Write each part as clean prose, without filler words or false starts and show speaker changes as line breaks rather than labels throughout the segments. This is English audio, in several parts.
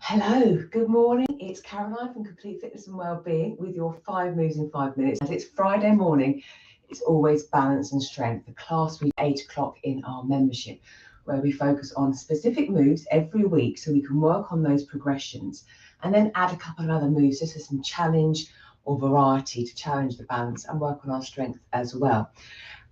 Hello, good morning. It's Caroline from Complete Fitness and Wellbeing with your 5 moves in 5 minutes. As it's Friday morning, it's always balance and strength. The class we 8 o'clock in our membership, where we focus on specific moves every week so we can work on those progressions and then add a couple of other moves just as some challenge or variety to challenge the balance and work on our strength as well.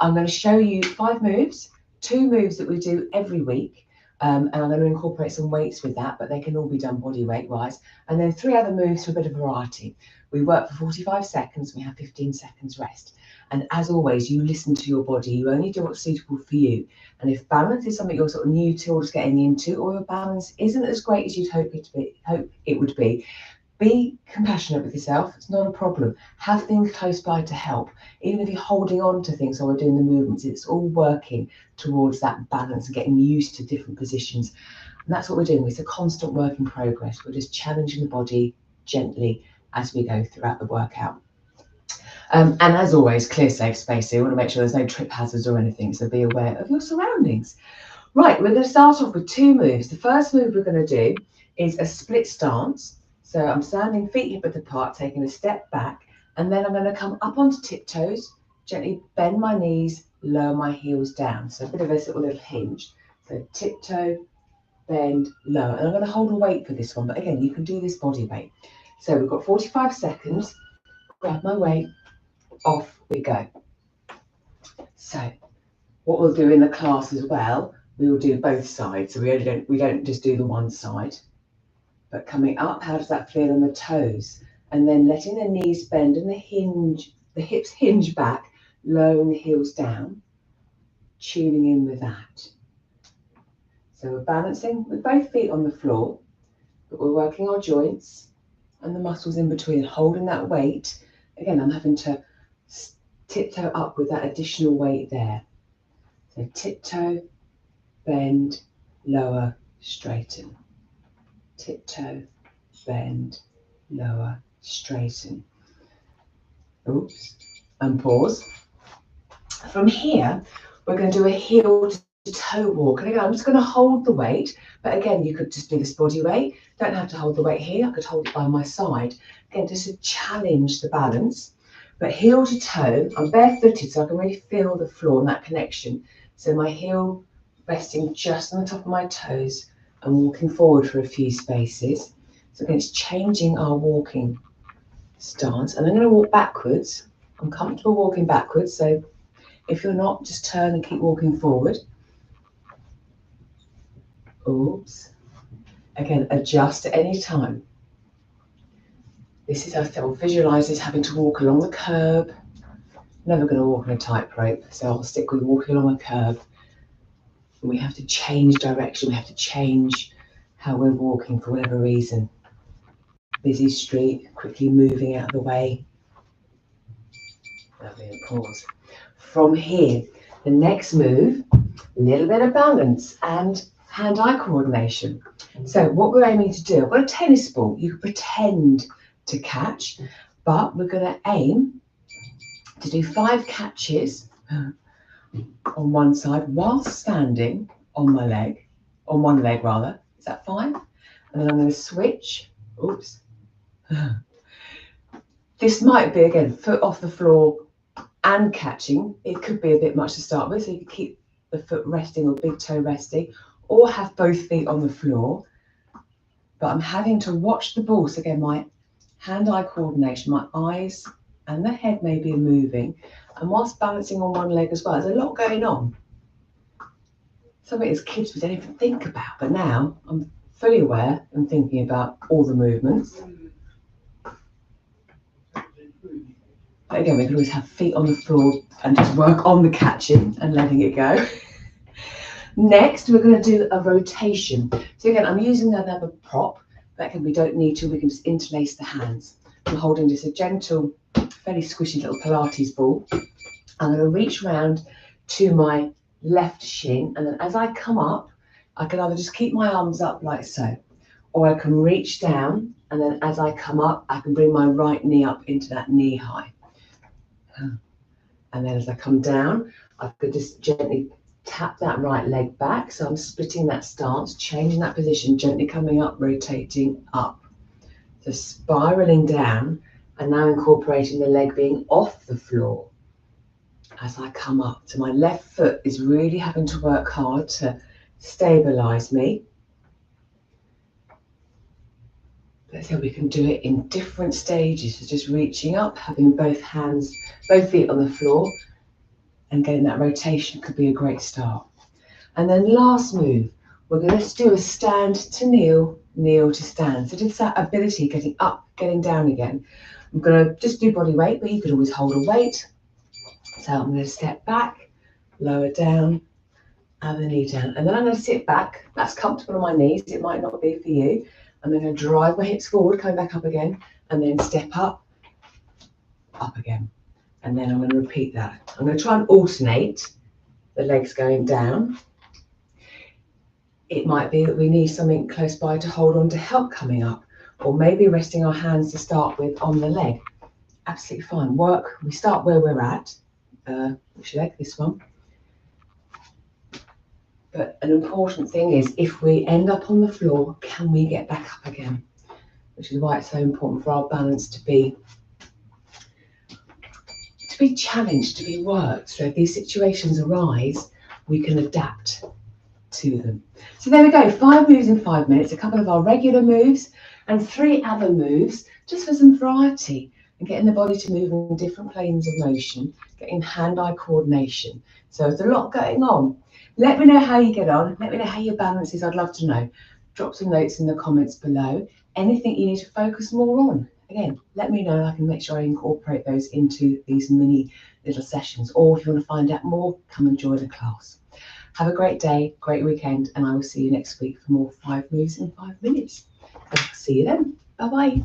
I'm going to show you 5 moves, 2 moves that we do every week. And I'm going to incorporate some weights with that, but they can all be done body weight wise. And then 3 other moves for a bit of variety. We work for 45 seconds, we have 15 seconds rest. And as always, you listen to your body. You only do what's suitable for you. And if balance is something you're sort of new to or just getting into, or your balance isn't as great as you'd hope it would be compassionate with yourself. It's not a problem. Have things close by to help. Even if you're holding on to things while we're doing the movements, it's all working towards that balance and getting used to different positions. And that's what we're doing. It's a constant work in progress. We're just challenging the body gently as we go throughout the workout. And as always, clear safe space. So you want to make sure there's no trip hazards or anything. So be aware of your surroundings. Right, we're going to start off with 2 moves. The first move we're going to do is a split stance. So I'm standing feet hip width apart, taking a step back, and then I'm going to come up onto tiptoes, gently bend my knees, lower my heels down. So a bit of a sort of little hinge. So tiptoe, bend, lower. And I'm going to hold a weight for this one, but again, you can do this body weight. So we've got 45 seconds. Grab my weight, off we go. So what we'll do in the class as well, we will do both sides. So we don't just do the one side. But coming up, how does that feel on the toes? And then letting the knees bend and the hips hinge back, lowering the heels down, tuning in with that. So we're balancing with both feet on the floor, but we're working our joints and the muscles in between, holding that weight. Again, I'm having to tiptoe up with that additional weight there. So tiptoe, bend, lower, straighten. Tiptoe, bend, lower, straighten. Oops, and pause. From here, we're going to do a heel to toe walk. And again, I'm just going to hold the weight, but again, you could just do this body weight. Don't have to hold the weight here. I could hold it by my side. Again, just to challenge the balance. But heel to toe, I'm barefooted, so I can really feel the floor and that connection. So my heel resting just on the top of my toes, and walking forward for a few spaces. So again, it's changing our walking stance. And I'm going to walk backwards. I'm comfortable walking backwards. So if you're not, just turn and keep walking forward. Oops. Again, adjust at any time. This is how I'll visualize this having to walk along the curb. Never going to walk on a tightrope, so I'll stick with walking along a curb. We have to change direction. We have to change how we're walking for whatever reason. Busy street, quickly moving out of the way. Lovely, and pause. From here, the next move, a little bit of balance and hand-eye coordination. So what we're aiming to do, I've got a tennis ball. You can pretend to catch, but we're going to aim to do 5 catches on one side while standing on one leg rather. Is that fine? And then I'm going to switch. Oops. This might be, again, foot off the floor and catching. It could be a bit much to start with, so you can keep the foot resting or big toe resting, or have both feet on the floor. But I'm having to watch the ball. So again, my hand-eye coordination, my eyes and the head maybe are moving. And whilst balancing on one leg as well, there's a lot going on. Something as kids we don't even think about, but now I'm fully aware and thinking about all the movements. But again, we can always have feet on the floor and just work on the catching and letting it go. Next, we're going to do a rotation. So again, I'm using another prop, but again, we don't need to. We can just interlace the hands. I'm holding just a gentle, fairly squishy little Pilates ball. I'm going to reach round to my left shin, and then as I come up, I can either just keep my arms up like so, or I can reach down, and then as I come up, I can bring my right knee up into that knee high. And then as I come down, I could just gently tap that right leg back. So I'm splitting that stance, changing that position, gently coming up, rotating up. So spiraling down and now incorporating the leg being off the floor as I come up. So my left foot is really having to work hard to stabilize me. So we can do it in different stages. So just reaching up, having both feet on the floor, and getting that rotation could be a great start. And then last move, we're going to do a stand to kneel, kneel to stand. So just that ability, getting up, getting down again. I'm going to just do body weight, but you could always hold a weight. So I'm going to step back, lower down, and the knee down. And then I'm going to sit back. That's comfortable on my knees. It might not be for you. I'm going to drive my hips forward, coming back up again, and then step up again. And then I'm going to repeat that. I'm going to try and alternate the legs going down. It might be that we need something close by to hold on to help coming up, or maybe resting our hands to start with on the leg. Absolutely fine. We start where we're at. Which leg? This one. But an important thing is, if we end up on the floor, can we get back up again? Which is why it's so important for our balance to be challenged, to be worked. So if these situations arise, we can adapt to them. So there we go, 5 moves in 5 minutes, a couple of our regular moves and 3 other moves, just for some variety and getting the body to move in different planes of motion, getting hand-eye coordination. So there's a lot going on. Let me know how you get on. Let me know how your balance is. I'd love to know. Drop some notes in the comments below. Anything you need to focus more on, again, let me know. I can make sure I incorporate those into these mini little sessions. Or if you want to find out more, come and join the class. Have a great day, great weekend, and I will see you next week for more 5 moves in 5 minutes. I'll see you then. Bye-bye.